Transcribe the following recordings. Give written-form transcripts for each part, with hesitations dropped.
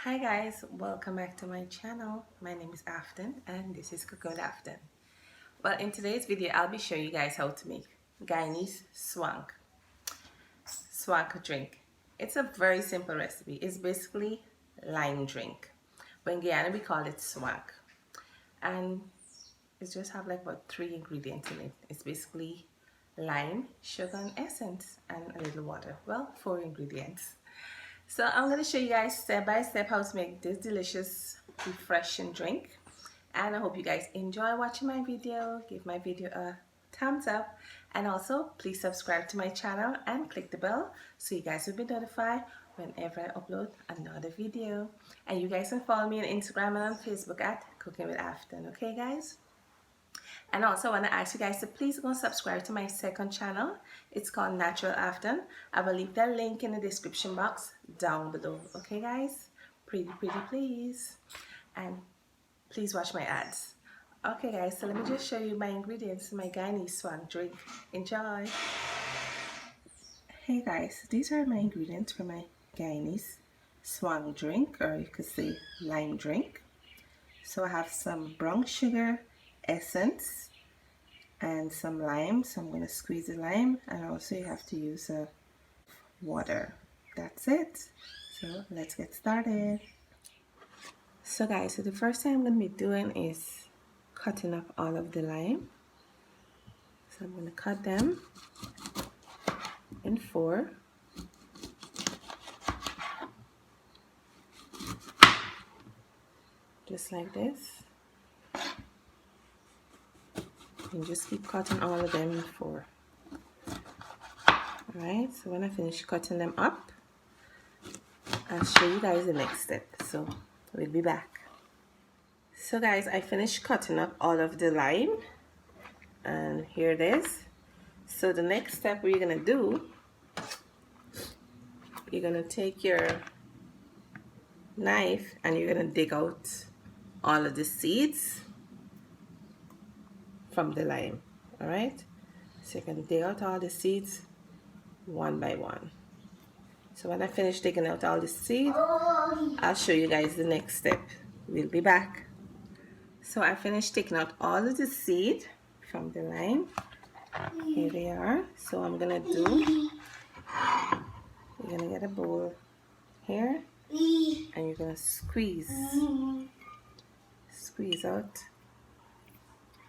Hi guys, welcome back to my channel. My name is Afton and this is Cooking with Afton. Well, in today's video I'll be showing you guys how to make Guyanese swank drink. It's a very simple recipe. It's basically lime drink. But in Guyana we call it swank. And it just have like about 3 ingredients in it. It's basically lime, sugar and essence and a little water. Well, 4 ingredients. So I'm going to show you guys step by step how to make this delicious, refreshing drink. And I hope you guys enjoy watching my video. Give my video a thumbs up. And also, please subscribe to my channel and click the bell so you guys will be notified whenever I upload another video. And you guys can follow me on Instagram and on Facebook at Cooking with Afton. Okay, guys? And also I want to ask you guys to please go subscribe to my second channel. It's called Natural Afton. I will leave that link in the description box down below. Okay guys? Pretty please. And please watch my ads. Okay guys, so let me just show you my ingredients, my Guyanese Swank drink. Enjoy! Hey guys, these are my ingredients for my Guyanese Swank drink, or you could say lime drink. So I have some brown sugar, essence and some lime, so I'm going to squeeze the lime, and also you have to use water. That's it. So let's get started. So guys, so the first thing I'm going to be doing is cutting up all of the lime. So I'm going to cut them in 4. Just like this. And just keep cutting all of them in 4. Alright, so when I finish cutting them up, I'll show you guys the next step. So we'll be back. So guys, I finished cutting up all of the lime, and here it is. So the next step we're gonna do, you're gonna take your knife and you're gonna dig out all of the seeds from the lime. All right, so you can dig out all the seeds one by one. So when I finish taking out all the seeds, I'll show you guys the next step. We'll be back. So I finished taking out all of the seed from the lime. Here they are. So I'm gonna do, you're gonna get a bowl here and you're gonna squeeze out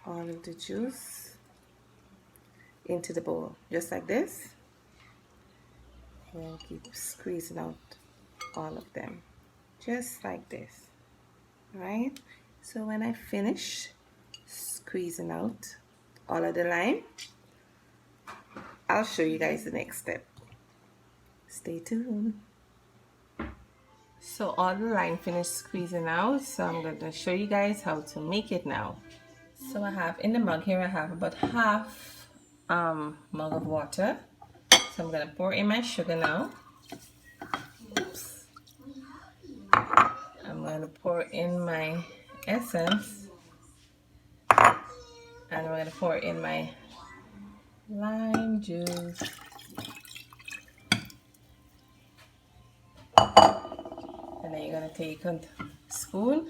all of the juice into the bowl, just like this. And keep squeezing out all of them, just like this. Alright, so when I finish squeezing out all of the lime, I'll show you guys the next step. Stay tuned. So all the lime finished squeezing out, so I'm going to show you guys how to make it now. So I have in the mug here, I have about half mug of water. So I'm going to pour in my sugar now. Oops. I'm going to pour in my essence. And I'm going to pour in my lime juice. And then you're going to take a spoon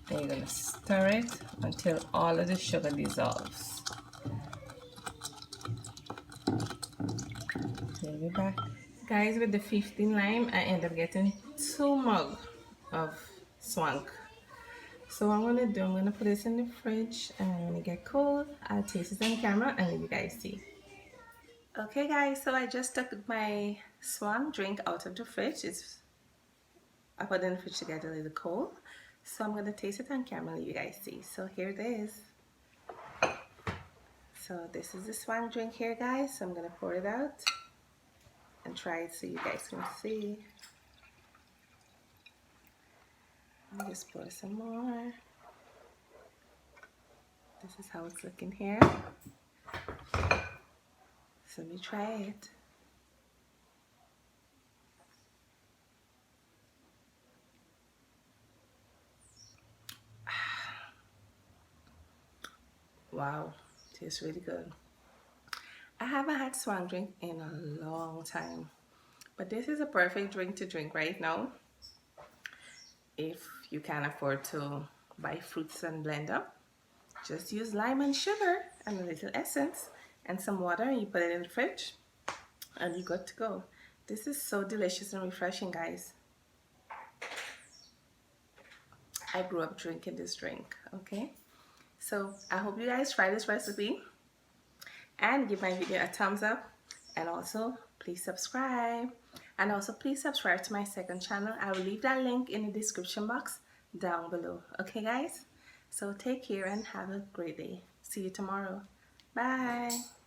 and you're going to stir it until all of the sugar dissolves. We'll be back. Guys, with the 15 lime, I end up getting 2 mugs of swank. So what I'm going to do, I'm going to put this in the fridge, and when it gets cold, I'll taste it on camera and let you guys see. Okay guys, so I just took my swank drink out of the fridge. I put it in the fridge to get a little cold. So I'm going to taste it on camera and let you guys see. So here it is. So this is the swank drink here guys. So I'm going to pour it out and try it so you guys can see. I'll just pour some more. This is how it's looking here. So let me try it. Wow, tastes really good. I haven't had swank drink in a long time, but this is a perfect drink to drink right now. if you can't afford to buy fruits and blender, just use lime and sugar and a little essence and some water, and you put it in the fridge and you're good to go. This is so delicious and refreshing, guys. I grew up drinking this drink, okay? So I hope you guys try this recipe and give my video a thumbs up, and also please subscribe, and also please subscribe to my second channel. I will leave that link in the description box down below. Okay guys, so take care and have a great day. See you tomorrow. Bye.